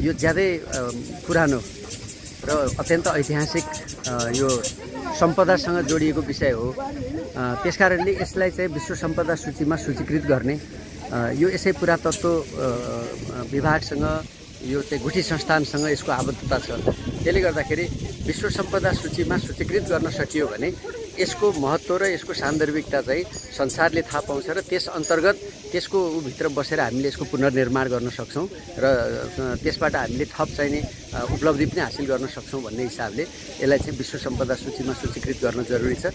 यो ज्यादै पुरानो र अत्यन्त ऐतिहासिक यो सम्पदासँग जोडिएको विषय हो। त्यसकारणले यसलाई चाहिँ विश्व सम्पदा सूचीमा सूचीकृत गर्ने यो यसै पुरातत्व विभागसँग यो चाहिँ गुठी संस्थानसँग यसको आबद्धता छ। त्यसले गर्दाखेरि विश्व सम्पदा सूचीमा सूचीकृत गर्न सकियो भने यसको महत्त्व र यसको सान्दर्भिकता चाहिँ संसारले थाहा पाउँछ र त्यस अन्तर्गत त्यसको भित्र बसेर हामीले यसको पुनर्निर्माण गर्न सक्छौँ र त्यसबाट हामीले थप चाहिने उपलब्धि पनि हासिल गर्न सक्छौँ भन्ने हिसाबले यसलाई चाहिँ विश्व सम्पदा सूचीमा सूचीकृत गर्न जरुरी छ।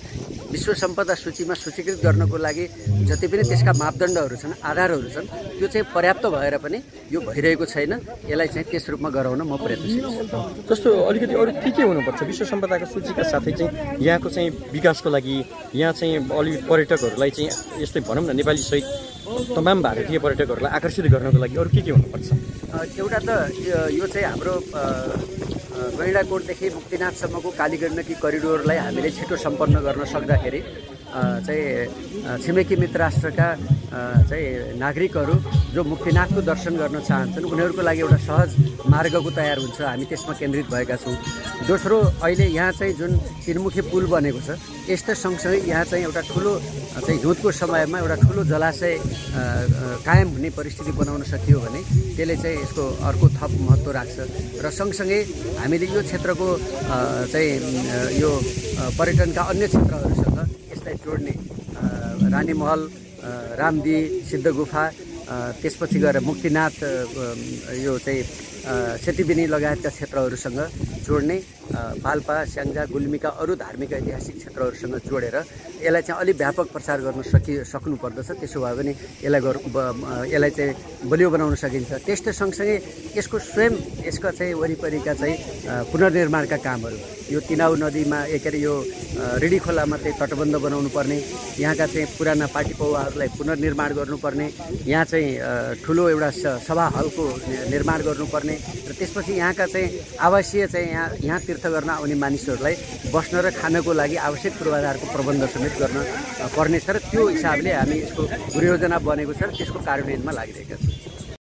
विश्व सम्पदा सूचीमा सूचीकृत गर्नको लागि जति पनि त्यसका मापदण्डहरू छन्, आधारहरू छन्, त्यो चाहिँ पर्याप्त भएर पनि यो भइरहेको छैन। यसलाई चाहिँ त्यस रूपमा गराउन म प्रयत्नशील छु। जस्तो अलिकति अरू के हुनुपर्छ विश्व सम्पदाको सूचीका साथै चाहिँ यहाँको चाहिँ विकासको लागि, यहाँ चाहिँ अलि पर्यटकहरूलाई चाहिँ यस्तै भनौँ न नेपाली सहित तमाम भारतीय पर्यटकहरूलाई आकर्षित गर्नको लागि अरू के हुनुपर्छ? एउटा त यो चाहिँ हाम्रो गैंडाकोटदेखि मुक्तिनाथसम्मको कालीगण्डकी करिडोरलाई हामीले छिटो सम्पन्न गर्न सक्दाखेरि चाहिँ छिमेकी मित्र राष्ट्रका चाहिँ नागरिकहरू जो मुक्तिनाथको दर्शन गर्न चाहन्छन् उनीहरूको लागि एउटा सहज मार्गको तयार हुन्छ। हामी त्यसमा केन्द्रित भएका छौँ। दोस्रो, अहिले यहाँ चाहिँ जुन तिनमुखी पुल बनेको छ यस्तो सँगसँगै यहाँ चाहिँ एउटा ठुलो चाहिँ हिउँदको समयमा एउटा ठुलो जलाशय कायम हुने परिस्थिति बनाउन सकियो भने त्यसले चाहिँ यसको अर्को थप महत्त्व राख्छ र सँगसँगै हामीले यो क्षेत्रको चाहिँ यो पर्यटनका अन्य क्षेत्रहरूसँग यसलाई जोड्ने रानीमहल, रामदी, सिद्ध गुफा, त्यसपछि गएर मुक्तिनाथ, यो चाहिँ सेतीबिनी लगायतका क्षेत्रहरूसँग जोड्ने, पाल्पा, स्याङ्जा, गुल्मीका अरू धार्मिक ऐतिहासिक क्षेत्रहरूसँग जोडेर यसलाई चाहिँ अलि व्यापक प्रचार गर्न सक्नुपर्दछ। त्यसो भए पनि यसलाई चाहिँ बलियो बनाउन सकिन्छ। त्यस्तै सँगसँगै यसको स्वयं यसका चाहिँ वरिपरिका चाहिँ पुनर्निर्माणका कामहरू, यो तिनाउ नदीमा के अरे यो रिडी खोलामा चाहिँ तटबन्ध बनाउनु पर्ने, यहाँका चाहिँ पुराना पार्टी पौवाहरूलाई पुनर्निर्माण गर्नुपर्ने, यहाँ चाहिँ ठुलो एउटा सभा हलको निर्माण गर्नुपर्ने र त्यसपछि यहाँका चाहिँ आवासीय चाहिँ यहाँ तीर्थ गर्न आउने मानिसहरूलाई बस्न र खानको लागि आवश्यक पूर्वाधारको प्रबन्ध समेत गर्न पर्नेछ र त्यो हिसाबले हामी यसको योजना बनेको छ र त्यसको कार्यान्वयनमा लागिरहेका छौँ।